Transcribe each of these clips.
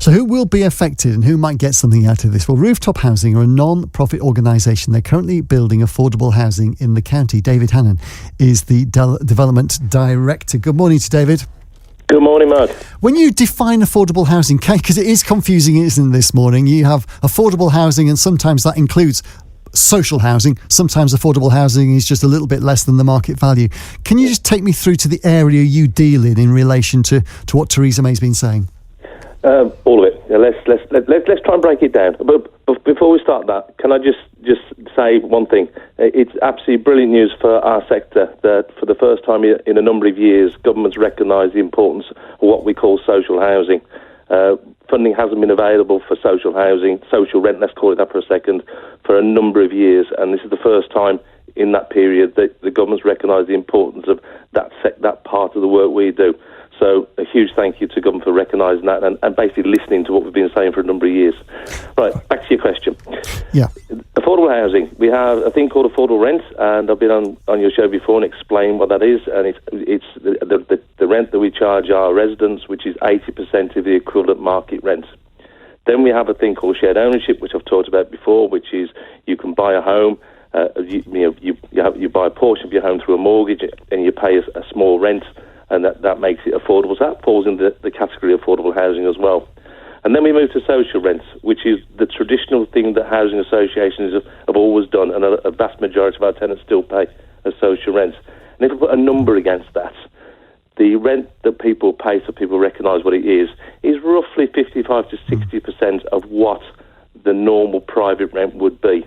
So who will be affected and who might get something out of this? Well, Rooftop Housing are a non-profit organisation. They're currently building affordable housing in the county. David Hannon is the Development Director. Good morning to David. Good morning, Mark. When you define affordable housing, because it is confusing, isn't it, this morning? You have affordable housing and sometimes that includes social housing. Sometimes affordable housing is just a little bit less than the market value. Can you just take me through to the area you deal in relation to what Theresa May's been saying? All of it. Let's try and break it down. But before we start that, can I just say one thing? It's absolutely brilliant news for our sector that for the first time in a number of years, governments recognise the importance of what we call social housing. Funding hasn't been available for social housing, social rent, let's call it that for a second, for a number of years, and this is the first time in that period that the government's recognised the importance of that part of the work we do. So a huge thank you to government for recognising that and basically listening to what we've been saying for a number of years. Right, back to your question. Yeah. Affordable housing. We have a thing called affordable rent, and I've been on your show before and explained what that is. And it's the rent that we charge our residents, which is 80% of the equivalent market rent. Then we have a thing called shared ownership, which I've talked about before, which is you can buy a home. You buy a portion of your home through a mortgage, and you pay a small rent. And that makes it affordable. So that falls into the category of affordable housing as well. And then we move to social rents, which is the traditional thing that housing associations have always done, and a vast majority of our tenants still pay as social rents. And if we put a number against that, the rent that people pay so people recognise what it is roughly 55 to 60% of what the normal private rent would be.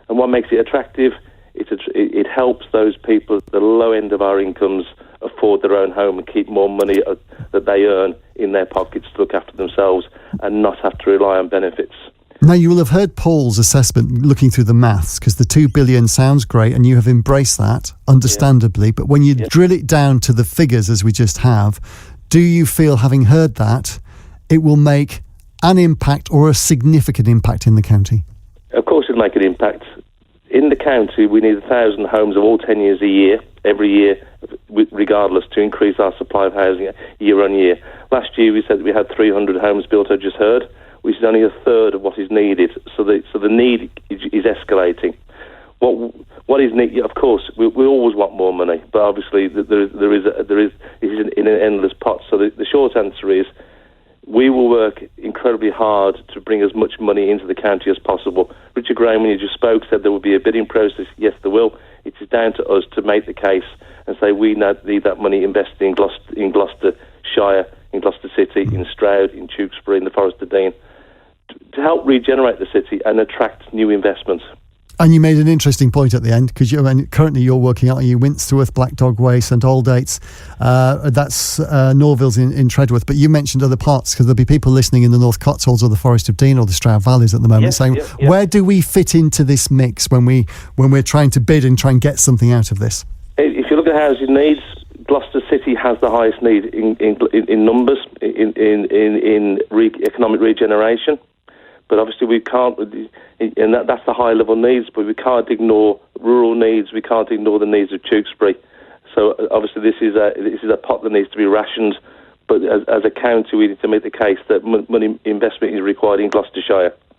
And what makes it attractive? It helps those people at the low end of our incomes afford their own home and keep more money that they earn in their pockets to look after themselves and not have to rely on benefits. Now, you will have heard Paul's assessment looking through the maths, because the 2 billion sounds great and you have embraced that, understandably. Yeah. But when you drill it down to the figures, as we just have, do you feel, having heard that, it will make an impact or a significant impact in the county? Of course it'll make an impact. In the county, we need 1,000 homes of all tenures a year, every year, regardless, to increase our supply of housing year on year. Last year, we said we had 300 homes built, I just heard, which is only a third of what is needed. So the need is escalating. What is needed? Of course, we always want more money, but obviously there is in an endless pot. So the short answer is, we will work incredibly hard to bring as much money into the county as possible. Richard Graham, when you just spoke, said there will be a bidding process. Yes, there will. It is down to us to make the case and say we need that money invested in Gloucestershire, in Gloucester City, in Stroud, in Tewkesbury, in the Forest of Dean, to help regenerate the city and attract new investment. And you made an interesting point at the end, because currently you're working out Winsterworth, Black Dog Way, St Aldate's, that's Norville's in Treadworth, but you mentioned other parts, because there'll be people listening in the North Cotswolds or the Forest of Dean or the Stroud Valleys at the moment saying, where do we fit into this mix when we're trying to bid and try and get something out of this? If you look at housing needs, Gloucester City has the highest need in numbers, in economic regeneration. But obviously we can't, and that's the high-level needs, but we can't ignore rural needs, we can't ignore the needs of Tewkesbury. So obviously this is a pot that needs to be rationed, but as a county we need to make the case that money investment is required in Gloucestershire.